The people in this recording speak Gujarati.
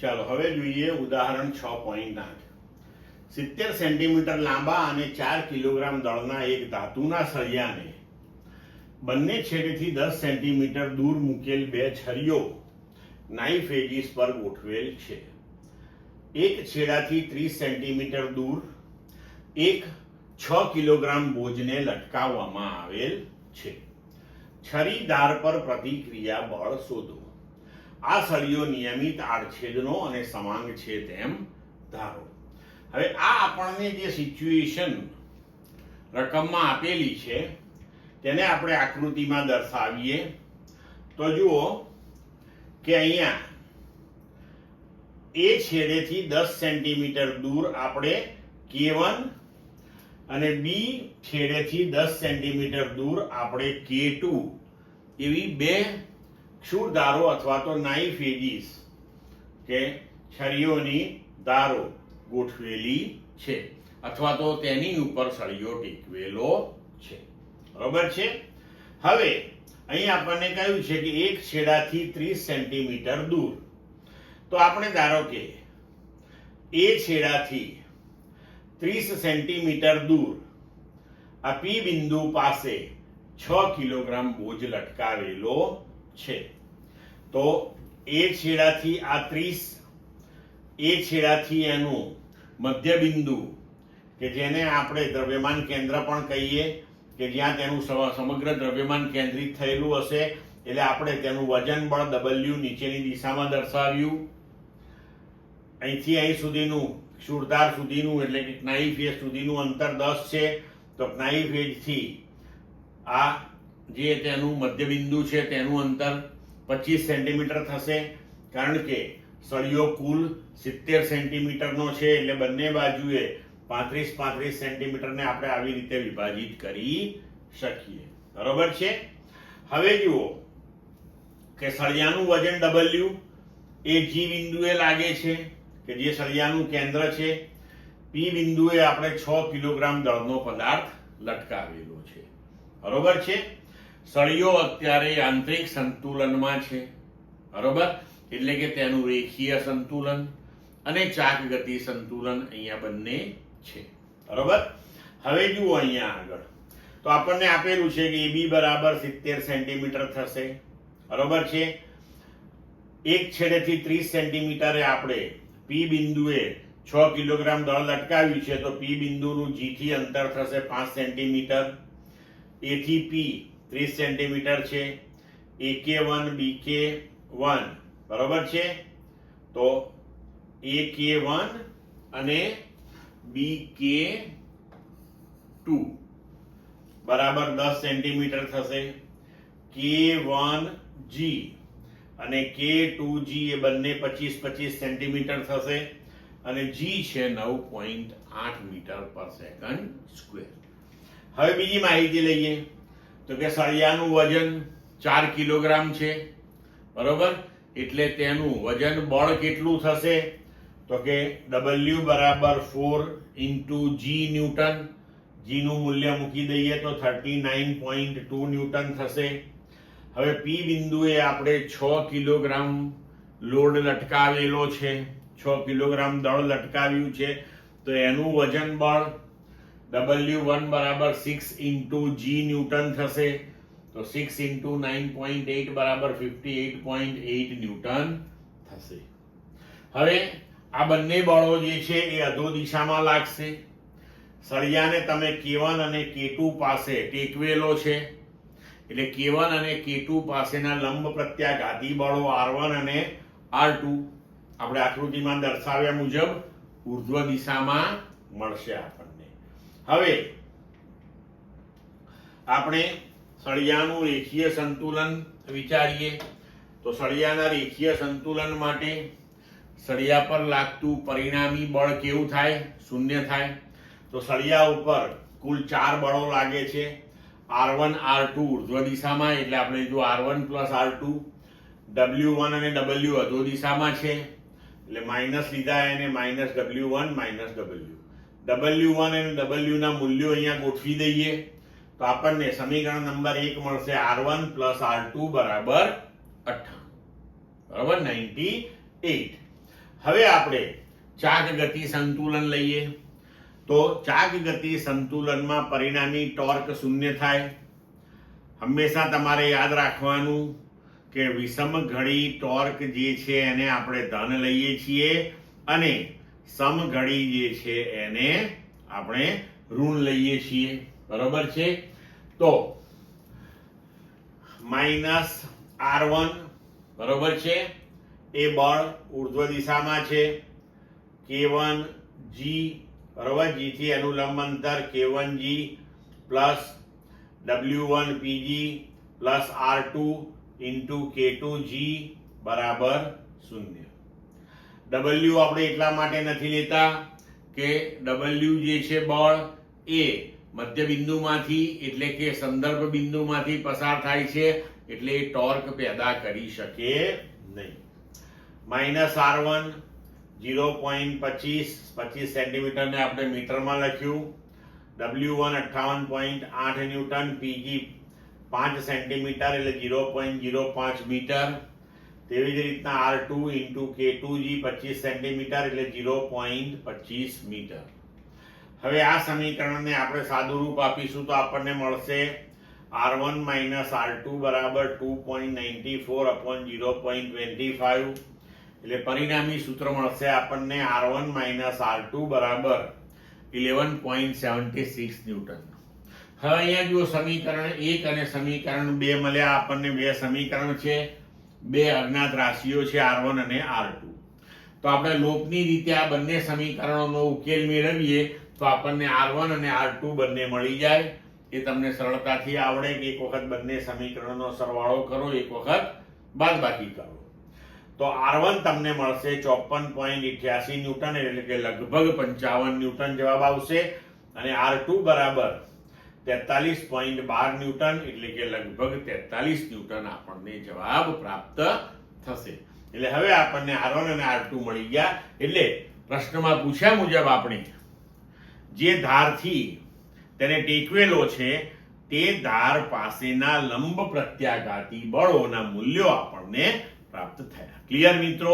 ચાલો હવે જોઈએ ઉદાહરણ 6.8. 70 સેન્ટીમીટર લાંબા અને 4 કિલોગ્રામ દળના એક ધાતુના સળિયાને બંને છેડેથી 10 સેન્ટીમીટર દૂર મૂકેલ બે છરીઓ નાઇફ એજીસ પર ગોઠવેલ છે. એક છેડાથી 30 સેન્ટીમીટર દૂર એક 6 કિલોગ્રામ બોજને લટકાવવામાં આવેલ છે. છરી ધાર પર પ્રતિક્રિયા બળ શોધો. આ સળિયો નિયમિત આડછેદનો અને સમાંગ છે તેમ ધારો. હવે આ આપણને જે સિચ્યુએશન રકમમાં આપેલી છે તેને આપણે આકૃતિમાં દર્શાવીએ તો જુઓ કે અહીંયા એ છેડેથી 10 સેન્ટીમીટર દૂર આપણે K1 અને બી છેડેથી 10 સેન્ટીમીટર દૂર આપણે K2 એવી બે ક્ષુરધારો અથવા તો નાઇફ એજીસ કે છરીઓની ધારો ગોઠવેલી છે અથવા તો તેની ઉપર સળિયો ટેકવેલો છે. બરોબર છે. હવે અહીં આપણને કહ્યું છે કે એક છેડાથી 30 સેન્ટીમીટર દૂર, તો આપણે ધારો કે એ છેડાથી 30 સેન્ટીમીટર દૂર આ પી બિંદુ પાસે 6 કિલોગ્રામ બોજ લટકાવેલો છે. તો એ છેડાથી આ 30, એ છેડાથી એનું મધ્ય બિંદુ કે જેને આપણે દ્રવ્યમાન કેન્દ્ર પણ કહીએ કે જ્યાં તેનું સમગ્ર દ્રવ્યમાન કેન્દ્રિત થયેલું હશે, એટલે આપણે તેનું વજન બળ W નીચેની દિશામાં દર્શાવ્યું. અહીંથી અહીં સુધીનું ક્ષુરધાર સુધીનું એટલે કે નાઇફ એજ સુધીનું અંતર 10 છે. તો નાઇફ એજથી આ જે તેનું મધ્ય બિંદુ છે તેનું અંતર 25 સેન્ટીમીટર થશે. કારણ કે સળિયો કુલ 70 સેન્ટીમીટરનો છે એટલે બંને બાજુએ 35 સેન્ટીમીટરને આપણે આવી રીતે વિભાજિત કરી શકીએ. બરોબર છે. હવે જુઓ કે સળિયાનું વજન W એ G બિંદુએ લાગે છે કે જે સળિયાનું કેન્દ્ર છે. P બિંદુએ આપણે 6 કિલોગ્રામ દળનો પદાર્થ લટકાવેલો છે. બરોબર છે. સળિયો અત્યારે યાંત્રિક સંતુલનમાં છે. બરોબર, એટલે કે તેનું રેખીય સંતુલન અને ચાક ગતિ સંતુલન અહીંયા બંને છે. બરોબર. હવે જુઓ અહીંયા આગળ તો આપણને આપેલું છે કે AB બરાબર 70 સેન્ટીમીટર થશે. બરોબર છે. એક છેડેથી 30 સેન્ટીમીટરે આપણે P બિંદુએ 6 કિલોગ્રામ દળ લટકાવ્યું છે તો P બિંદુનું G થી અંતર થશે 5 સેન્ટીમીટર. A થી P 30 સેન્ટીમીટર છે. AK1 BK1 બરોબર છે. તો AK1 અને BK2 બરાબર 10 સેન્ટીમીટર થશે. K1G અને K2G એ બંને 25 સેન્ટીમીટર થશે અને G છે 9.8 મીટર પર સેકન્ડ સ્ક્વેર. હવે બીજી માહિતી લઈએ તો કે સળિયાનું વજન 4 કિલોગ્રામ છે. બરોબર, એટલે તેનું વજન બળ કેટલું થશે તો કે W બરાબર 4 ઇન્ટુ G ન્યૂટન. G નું મૂલ્ય મૂકી દઈએ તો 39.2 ન્યૂટન થશે. હવે P બિંદુએ આપણે 6 કિલોગ્રામ લોડ લટકાવેલો છે, 6 કિલોગ્રામ દળ લટકાવ્યું છે તો એનું વજન બળ W1 બરાબર 6 ઇન્ટુ G ન્યૂટન થશે. તો 6 ઇન્ટુ 9.8 બરાબર 58.8 ન્યૂટન થશે. હવે આ બંને બળો જે છે એ અધો દિશામાં લાગશે. સળિયાને તમે K1 અને K2 પાસે ટેકવેલો છે એટલે K1 અને K2 પાસેના લંબ પ્રત્યાઘાતી બળો R1 અને R2 આપણે આકૃતિમાં દર્શાવ્યા મુજબ ઉર્ધ્વ દિશામાં મળશે આપણને. હવે આપણે સળિયાનું રેખીય સંતુલન વિચારીએ તો સળિયાના રેખીય સંતુલન માટે સળિયા પર લાગતું પરિણામી બળ કેવું થાય? શૂન્ય થાય. તો સળિયા ઉપર કુલ 4 બળો લાગે છે. R1 R2 ઉર્ધ્વ દિશામાં એટલે આપણે જો R1 પ્લસ R2, W1 અને W અધો દિશામાં છે એટલે માઇનસ લીધા એને માઇનસ W1 માઇનસ W1 અને W ના મૂલ્યો અહીંયા ગોઠવી દઈએ તો આપણને સમીકરણ નંબર 1 મળશે R1 પ્લસ R2 બરાબર 98. બરાબર 98. હવે આપણે ચાક ગતિ સંતુલન લઈએ તો ચાક ગતિ સંતુલનમાં પરિણામી ટોર્ક શૂન્ય થાય. હંમેશા તમારે યાદ રાખવાનું કે વિષમ ઘડી ટોર્ક જે છે એને આપણે ધન લઈએ છીએ અને સમઘડી જે છે એને આપણે ઋણ લઈએ છીએ. બરોબર છે. તો -r1 બરોબર છે એ બળ ઉર્ધ્વ દિશામાં છે. k1 g બરોબર, g થી એનું લંબ અંતર k1g plus w1 pg plus r2 into k2g બરાબર 0. w આપણે એટલા માટે નથી લેતા કે w જે છે બળ એ મધ્ય બિંદુમાંથી એટલે કે સંદર્ભ બિંદુમાંથી પસાર થાય છે એટલે એ ટોર્ક પેદા કરી શકે નહીં. -r1 0.25 સેન્ટીમીટર ને આપણે મીટરમાં લખ્યું. w1 58.8 ન્યૂટન, pg 5 સેન્ટીમીટર એટલે 0.05 મીટર. તેવી જ રીતના r2 ઇન્ટુ k2g 25 સેન્ટીમીટર એટલે 0.25 મીટર. હવે આ સમીકરણને આપણે સાદું રૂપ આપીશું તો આપણને મળશે r1 r2 બરાબર 2.94 upon 0.25 એટલે પરિણામી સૂત્ર મળશે આપણને r1 r2 બરાબર 11.76 ન્યૂટન. હવે અહીંયા જુઓ સમીકરણ 1 અને સમીકરણ 2 મળ્યા આપણને. બે સમીકરણ છે, બે અજ્ઞાત રાશિઓ છે r1 અને r2. તો આપણે લોપની રીતે આ બંને સમીકરણોનો ઉકેલ મેળવીએ તો આપણને r1 અને r2 બંને મળી જાય. એ તમને સરળતાથી આવડે કે એક વખત બંને સમીકરણોનો સરવાળો કરો, એક વખત બાદબાકી કરો. તો r1 તમને મળશે 54.88 ન્યૂટન એટલે કે લગભગ 55 ન્યૂટન જવાબ આવશે અને r2 બરાબર 43.12 ન્યૂટન એટલે કે લગભગ 43 ન્યૂટન આપણને જવાબ પ્રાપ્ત થશે. એટલે હવે આપણને r1 અને r2 મળી ગયા. એટલે પ્રશ્નમાં પૂછ્યા મુજબ આપણે જે ધારથી તેને ટેકવેલો છે તે ધાર પાસેના લંબ પ્રત્યાઘાતી બળોના મૂલ્યો આપણને પ્રાપ્ત થયા. ક્લિયર મિત્રો?